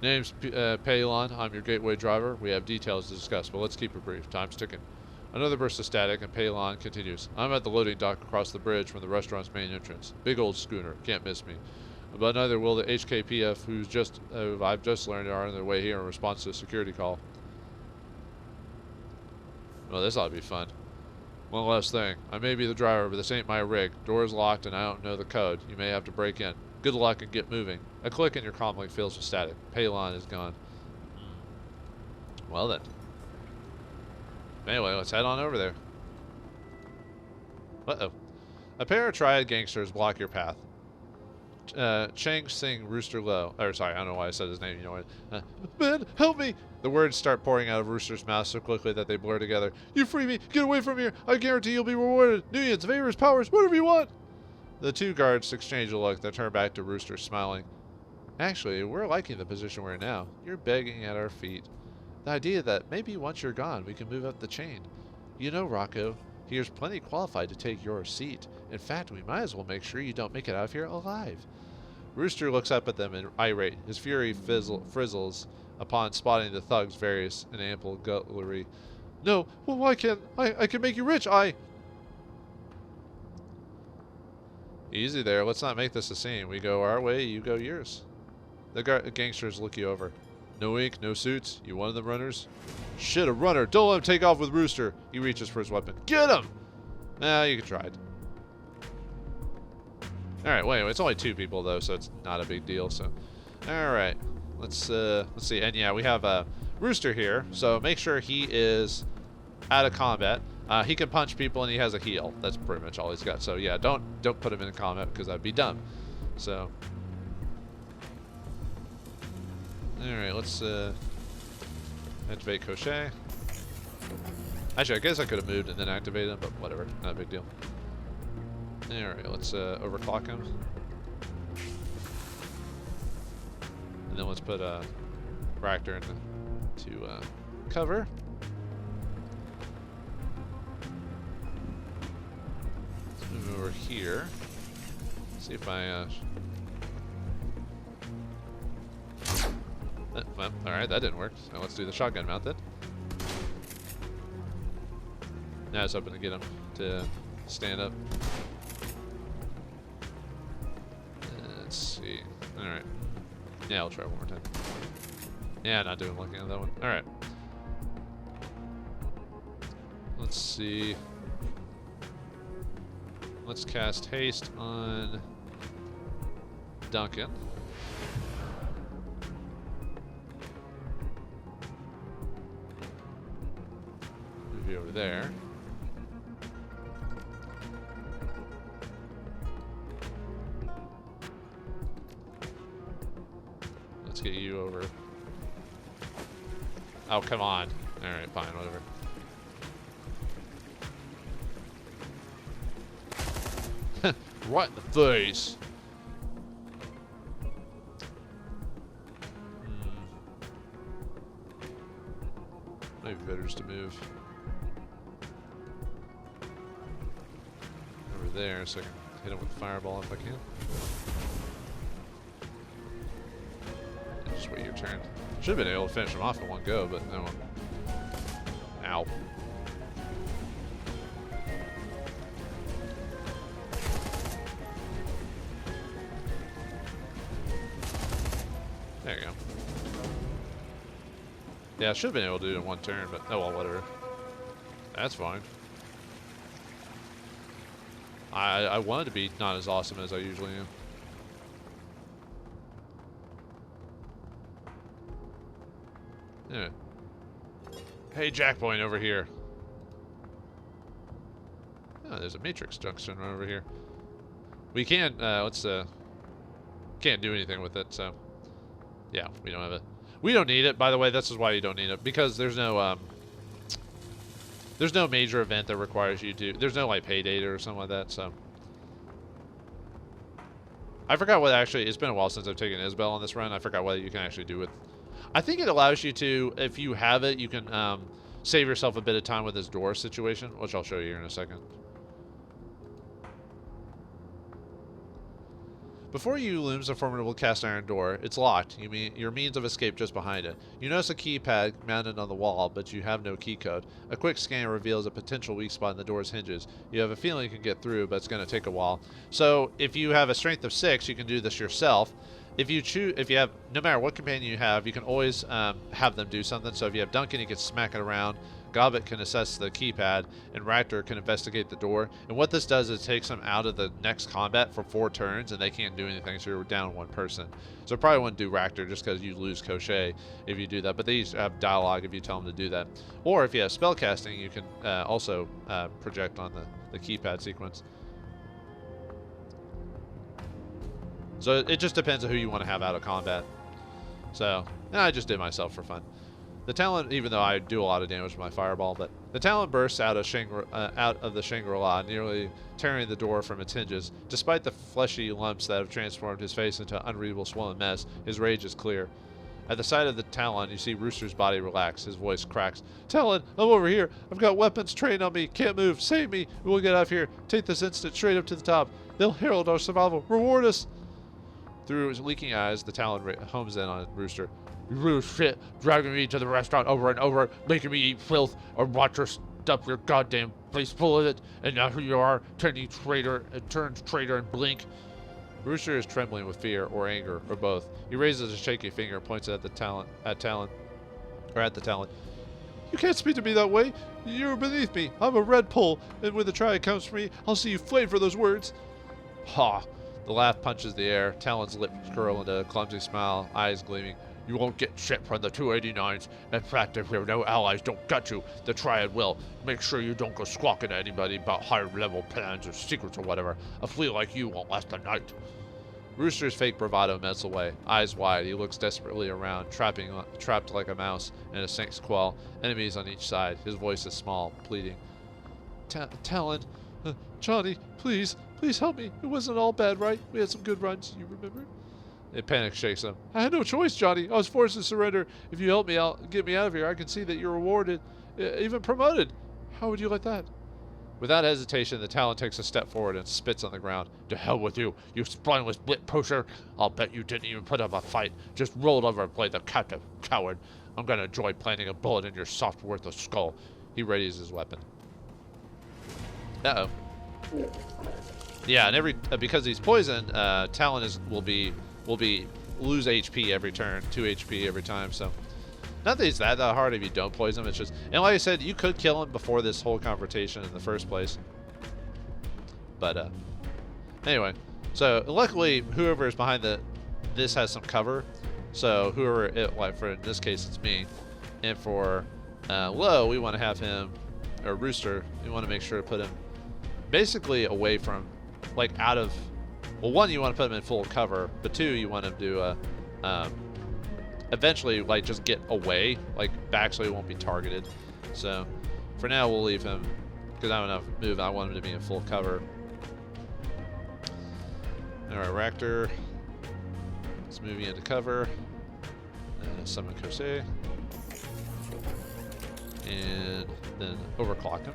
Name's Paylon. I'm your gateway driver. We have details to discuss, but let's keep it brief. Time's ticking. Another burst of static, and Paylon continues. I'm at the loading dock across the bridge from the restaurant's main entrance. Big old schooner. Can't miss me. But neither will the HKPF, who I've just learned are on their way here in response to a security call. Well, this ought to be fun. One last thing. I may be the driver, but this ain't my rig. Door's locked and I don't know the code. You may have to break in. Good luck and get moving. A click and your comlink fills with static. Paylon is gone. Well then. Anyway, let's head on over there. Uh-oh. A pair of triad gangsters block your path. Chang Sing Rooster Low. Or sorry, I don't know why I said his name. You know what? Man, help me! The words start pouring out of Rooster's mouth so quickly that they blur together. You free me! Get away from here! I guarantee you'll be rewarded! Nuians, favors, powers, whatever you want! The two guards exchange a look, then turn back to Rooster, smiling. Actually, we're liking the position we're in now. You're begging at our feet. The idea that maybe once you're gone, we can move up the chain. You know, Rocco, here's plenty qualified to take your seat. In fact, we might as well make sure you don't make it out of here alive. Rooster looks up at them in irate. His fury frizzles upon spotting the thugs various and ample gutlery. No, well, why can't I can make you rich, Easy there, let's not make this a scene. We go our way, you go yours. The gangsters look you over. No ink, no suits. You one of the runners? Shit, a runner. Don't let him take off with Rooster. He reaches for his weapon. Get him! Nah, you can try it. Alright, well anyway, it's only two people though, so it's not a big deal, so. Alright. Let's see. And yeah, we have Rooster here, so make sure he is out of combat. He can punch people and he has a heal. That's pretty much all he's got. So yeah, don't put him in combat because that'd be dumb. So all right, let's activate Crochet. Actually, I guess I could have moved and then activated him, but whatever, not a big deal. All right, let's overclock him, and then let's put Raptor into cover. Move over here. See if I. Well, all right, that didn't work. So let's do the shotgun mount then. Now it's hoping to get him to stand up. Let's see. All right. Yeah, I'll try one more time. Yeah, not doing lucky on that one. All right. Let's see. Let's cast haste on Duncan. Move you over there. Let's get you over. Oh, come on. All right, fine, whatever. Right in the face. Maybe better just to move over there so I can hit him with the fireball if I can. And just wait your turn. Should have been able to finish him off in one go, but no one. Ow. There you go. Yeah, I should have been able to do it in one turn, but oh well, whatever. That's fine. I wanted to be not as awesome as I usually am. Yeah. Hey, Jackpoint over here. Oh, there's a Matrix Junction right over here. We can't, can't do anything with it, so. Yeah, we don't have it. We don't need it, by the way. This is why you don't need it, because there's no major event that requires you to. There's no like pay data or something like that. So I forgot what actually. It's been a while since I've taken Isabel on this run. I forgot what you can actually do with. I think it allows you to, if you have it, you can save yourself a bit of time with this door situation, which I'll show you here in a second. Before you looms a formidable cast iron door. It's locked. Your means of escape just behind it. You notice a keypad mounted on the wall, but you have no key code. A quick scan reveals a potential weak spot in the door's hinges. You have a feeling you can get through, but it's going to take a while. So if you have a strength of 6, you can do this yourself. If you have, no matter what companion you have, you can always have them do something. So if you have Duncan, he can smack it around. Gobbet can assess the keypad, and Raptor can investigate the door. And what this does is it takes them out of the next combat for 4 turns, and they can't do anything, so you're down 1 person. So I probably wouldn't do Raptor just because you lose Crochet if you do that, but they used to have dialogue if you tell them to do that. Or if you have spellcasting, you can also project on the keypad sequence. So it just depends on who you want to have out of combat. So I just did myself for fun. The Talon, even though I do a lot of damage with my fireball, but the Talon bursts out of the Shangri-La, nearly tearing the door from its hinges. Despite the fleshy lumps that have transformed his face into an unreadable swollen mess, his rage is clear. At the sight of the Talon, you see Rooster's body relax. His voice cracks. Talon, I'm over here. I've got weapons trained on me. Can't move. Save me. We'll get out of here. Take this instant straight up to the top. They'll herald our survival. Reward us. Through his leaking eyes, the Talon homes in on Rooster. You little shit, dragging me to the restaurant over and over, making me eat filth, or watch her stuff your goddamn face full of it, and now here you are, turning traitor and blink. Rooster is trembling with fear or anger, or both. He raises a shaky finger and points at the Talon. You can't speak to me that way. You're beneath me. I'm a red pole, and when the triad comes for me, I'll see you flame for those words. Ha! The laugh punches the air. Talon's lips curl into a clumsy smile, eyes gleaming. You won't get shit from the 289s. In fact, if your no allies don't get you, the Triad will. Make sure you don't go squawking to anybody about higher level plans or secrets or whatever. A flea like you won't last a night. Rooster's fake bravado melts away. Eyes wide, he looks desperately around, trapped like a mouse in a snake's coil. Enemies on each side. His voice is small, pleading. Talon, Johnny, please help me. It wasn't all bad, right? We had some good runs, you remember? A panic shakes him. I had no choice, Johnny. I was forced to surrender. If you help me out, get me out of here, I can see that you're rewarded, even promoted. How would you like that? Without hesitation, the Talon takes a step forward and spits on the ground. To hell with you, you spineless blit pusher. I'll bet you didn't even put up a fight. Just rolled over and played the captive, coward. I'm gonna enjoy planting a bullet in your soft, worthless skull. He readies his weapon. Uh-oh. Yeah, and because he's poisoned, Talon will be lose HP every turn, 2 HP every time. So, not that he's that hard if you don't poison him. It's just, and like I said, you could kill him before this whole confrontation in the first place. But anyway, so luckily whoever is behind this has some cover. So whoever like for in this case it's me, and for Low we want to have him, or Rooster, we want to make sure to put him basically away from, like out of. Well, one, you want to put him in full cover, but two, you want him to eventually, like, just get away, like, back so he won't be targeted. So, for now, we'll leave him, because I don't have enough move. I want him to be in full cover. Alright, Raptor. Let's move you into cover. Summon Kosei. And then overclock him.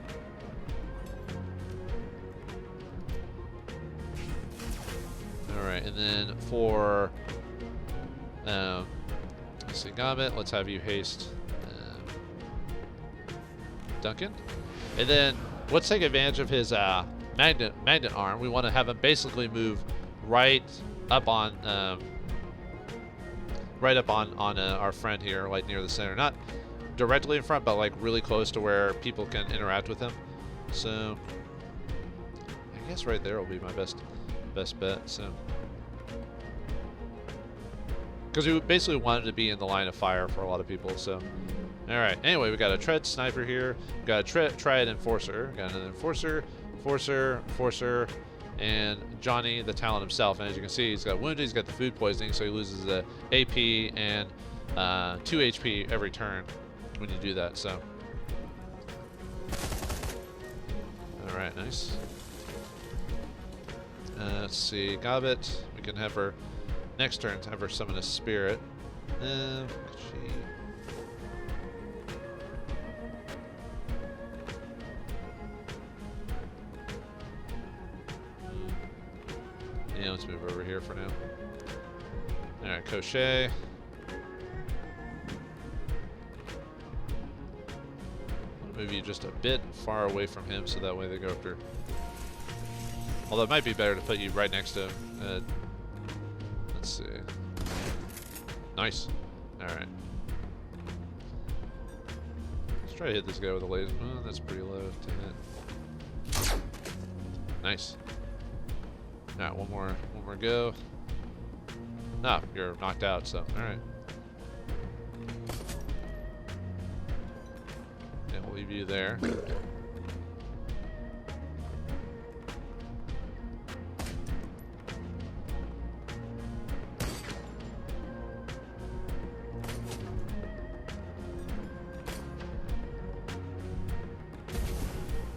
Alright, and then for let's see, Gambit, let's have you haste Duncan. And then let's take advantage of his magnet arm. We want to have him basically move right up on our friend here, like near the center. Not directly in front, but like really close to where people can interact with him. So I guess right there will be my best bet. So, because we basically wanted to be in the line of fire for a lot of people. So, all right. Anyway, we got a tread sniper here. We got a triad enforcer. We got an enforcer, and Johnny the Talon himself. And as you can see, he's got wounded. He's got the food poisoning, so he loses the AP and 2 HP every turn when you do that. So, all right, nice. Let's see, Gambit. We can have her next turn have her summon a spirit. Could she? Yeah, let's move over here for now. All right, Kosei. I'll move you just a bit far away from him, so that way they go after. Although it might be better to put you right next to him. Let's see. Nice. Alright. Let's try to hit this guy with a laser. Oh, that's pretty low to hit. Nice. Alright, one more go. No, you're knocked out, so alright. Yeah, we'll leave you there.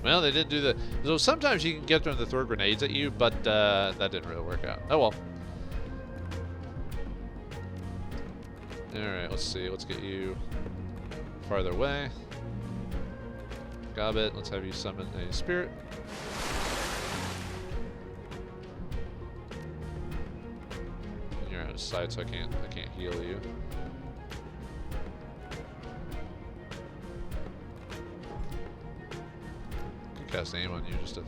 Well, they didn't do the. So sometimes you can get them to throw grenades at you, but that didn't really work out. Oh well. Alright, let's see. Let's get you farther away. Gambit, let's have you summon a spirit. And you're out of sight, so I can't heal you. Cast aim on you just to.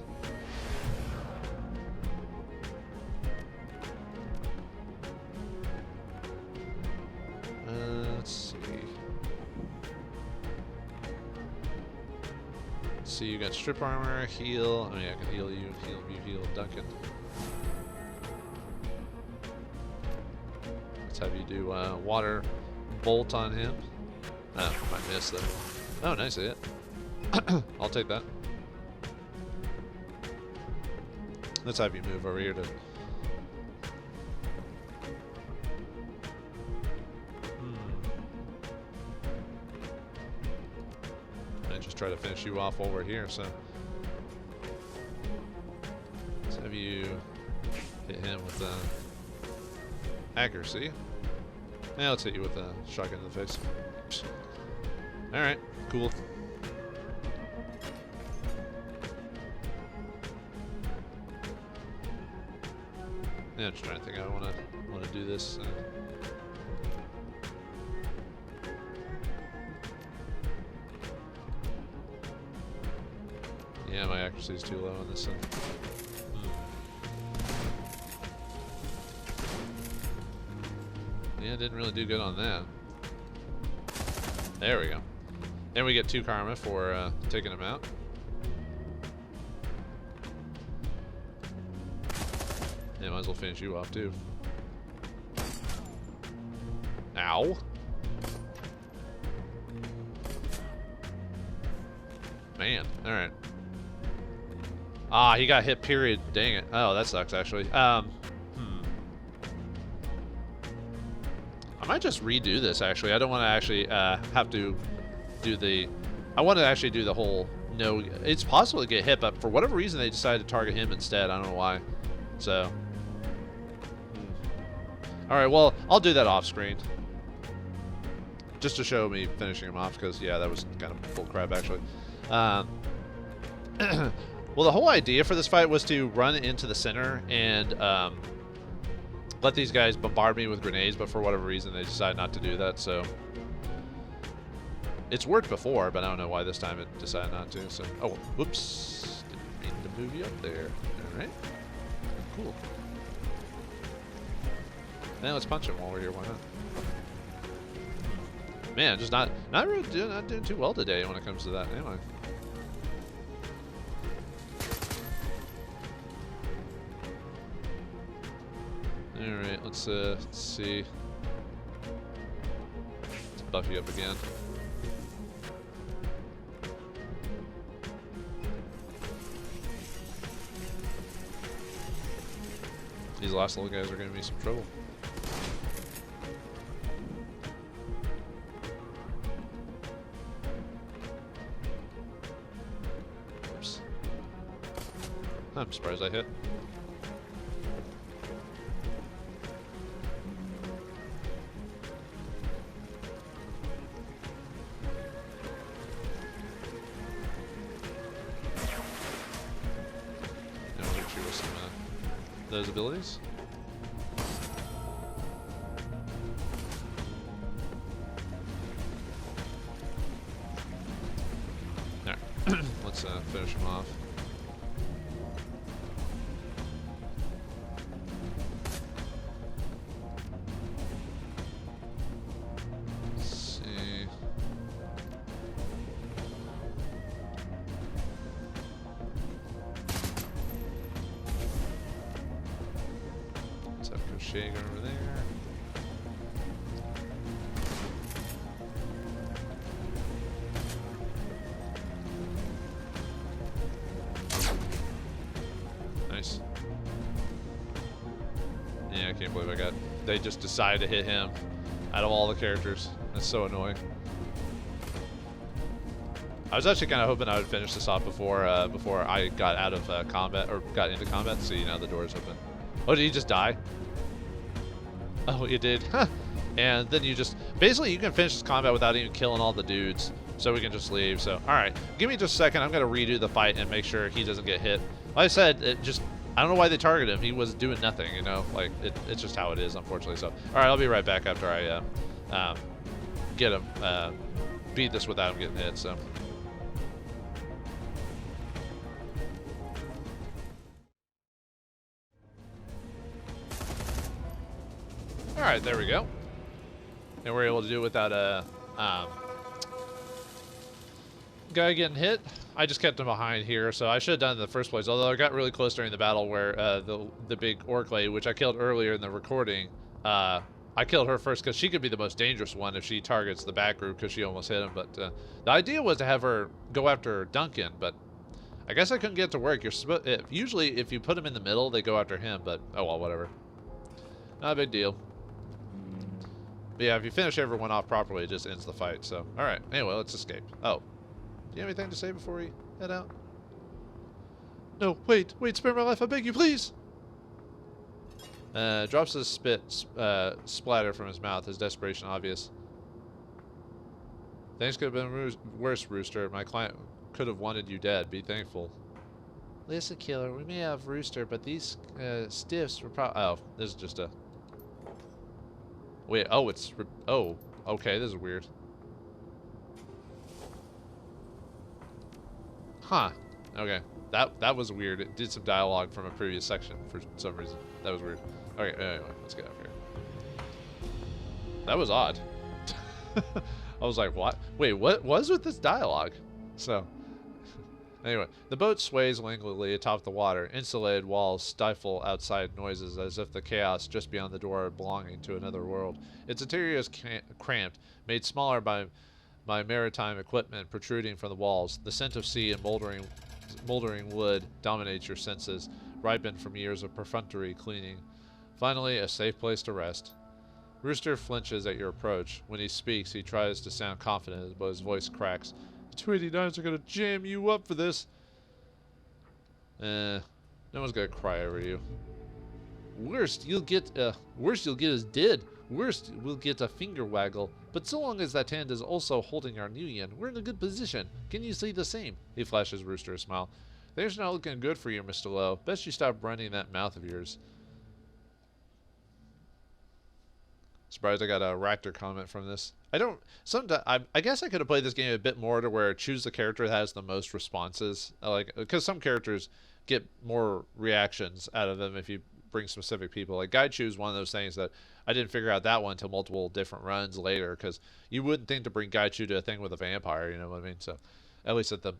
Let's see. Let's see, you got strip armor, heal. I mean, I can heal you, heal Duncan. Let's have you do water bolt on him. Oh, might miss though. Oh, nice hit. I'll take that. Let's have you move over here to... And just try to finish you off while we're here, so... Let's have you hit him with accuracy. Now let's hit you with a shotgun in the face. Alright, cool. Yeah, I'm just trying to think. I want to do this. Yeah, my accuracy is too low on this one. Yeah, didn't really do good on that. There we go. And we get 2 karma for taking him out. Yeah, might as well finish you off too. Ow. Man, alright. Ah, he got hit, period. Dang it. Oh, that sucks, actually. I might just redo this, actually. I don't want to actually have to do the... I want to actually do the whole... No, it's possible to get hit, but for whatever reason, they decided to target him instead. I don't know why. So... Alright, well, I'll do that off screen. Just to show me finishing him off, because, yeah, that was kind of bull crap, actually. Well, the whole idea for this fight was to run into the center and let these guys bombard me with grenades, but for whatever reason, they decided not to do that, so... It's worked before, but I don't know why this time it decided not to, so... Oh, whoops. Didn't mean to move you up there. Alright. Cool. Now let's punch him while we're here. Why not? Man, just not really doing too well today when it comes to that. Anyway. All right, let's see. Let's buff you up again. These last little guys are gonna be some trouble. I'm surprised I hit. Now we'll hit you with some those abilities. Alright, let's finish him off. Shake over there. Nice. Yeah, I can't believe I got... They just decided to hit him out of all the characters. That's so annoying. I was actually kind of hoping I would finish this off before I got out of combat, or got into combat, so you know the door's open. Oh, did he just die? Oh, you did. And then you just... Basically, you can finish this combat without even killing all the dudes. So we can just leave. So, alright. Give me just a second. I'm going to redo the fight and make sure he doesn't get hit. Like I said, it just... I don't know why they targeted him. He was doing nothing, you know? Like, it's just how it is, unfortunately. So, alright, I'll be right back after I get him... beat this without him getting hit, so... Alright, there we go. And we're able to do it without a guy getting hit. I just kept him behind here, so I should have done it in the first place. Although I got really close during the battle where the big orc lady, which I killed earlier in the recording, I killed her first because she could be the most dangerous one if she targets the back group because she almost hit him. But the idea was to have her go after Duncan, but I guess I couldn't get it to work. Usually if you put him in the middle, they go after him, but oh well, whatever. Not a big deal. But yeah, if you finish everyone off properly, it just ends the fight. So, alright. Anyway, let's escape. Oh. Do you have anything to say before we head out? No, wait, spare my life, I beg you, please! Drops his spit splatter from his mouth, his desperation obvious. Things could have been worse, Rooster. My client could have wanted you dead. Be thankful. Listen, killer, we may have Rooster, but these stiffs were probably... Oh, this is just a... Wait, oh, it's... Oh, okay, this is weird. Huh. Okay. That was weird. It did some dialogue from a previous section for some reason. That was weird. Okay, anyway, let's get out of here. That was odd. I was like, what? Wait, what was with this dialogue? So, anyway, the boat sways languidly atop the water. Insulated walls stifle outside noises as if the chaos just beyond the door are belonging to another world. Its interior is cramped, made smaller by maritime equipment protruding from the walls. The scent of sea and moldering wood dominates your senses, ripened from years of perfunctory cleaning. Finally, a safe place to rest. Rooster flinches at your approach. When he speaks, he tries to sound confident, but his voice cracks. The 289s are going to jam you up for this. No one's going to cry over you. Worst you'll get is dead. Worst, we'll get a finger waggle. But so long as that hand is also holding our union, we're in a good position. Can you see the same? He flashes Rooster a smile. Things are not looking good for you, Mr. Lowe. Best you stop running that mouth of yours. Surprised I got a Raptor comment from this. I guess I could have played this game a bit more to where choose the character that has the most responses. Because some characters get more reactions out of them if you bring specific people. Like Gaichu is one of those things that I didn't figure out that one until multiple different runs later, because you wouldn't think to bring Gaichu to a thing with a vampire, you know what I mean? So, at least at the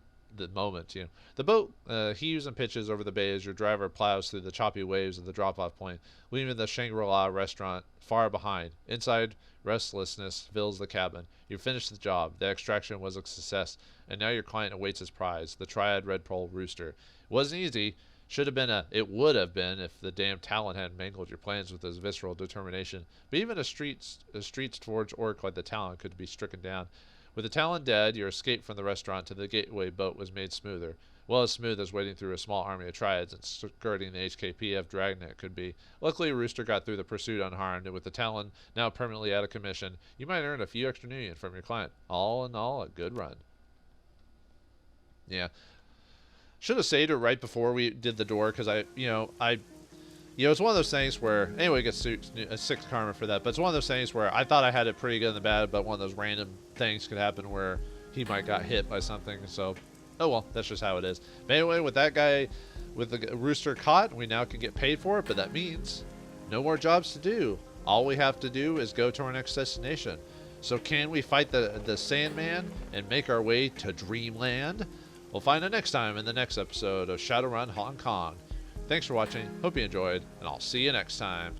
moment, you know. The boat heaves and pitches over the bay as your driver plows through the choppy waves of the drop-off point, leaving the Shangri-La restaurant far behind. Inside, restlessness fills the cabin. You finished the job. The extraction was a success, and now your client awaits his prize, the triad red pearl rooster. It wasn't easy. It would have been if the damn Talon hadn't mangled your plans with his visceral determination. But even a streets-forged orc like the Talon could be stricken down. With the Talon dead, your escape from the restaurant to the gateway boat was made smoother. Well as smooth as wading through a small army of triads and skirting the HKPF dragnet could be. Luckily, Rooster got through the pursuit unharmed, and with the Talon now permanently out of commission, you might earn a few extra million from your client. All in all, a good run. Yeah. Should have saved it right before we did the door, because it's one of those things where, anyway, gets a 6 karma for that, but it's one of those things where I thought I had it pretty good in the bad, but one of those random things could happen where he might got hit by something, so, oh well, that's just how it is. But anyway, with that guy, with the rooster caught, we now can get paid for it, but that means no more jobs to do. All we have to do is go to our next destination. So can we fight the Sandman and make our way to Dreamland? We'll find out next time in the next episode of Shadowrun Hong Kong. Thanks for watching, hope you enjoyed, and I'll see you next time.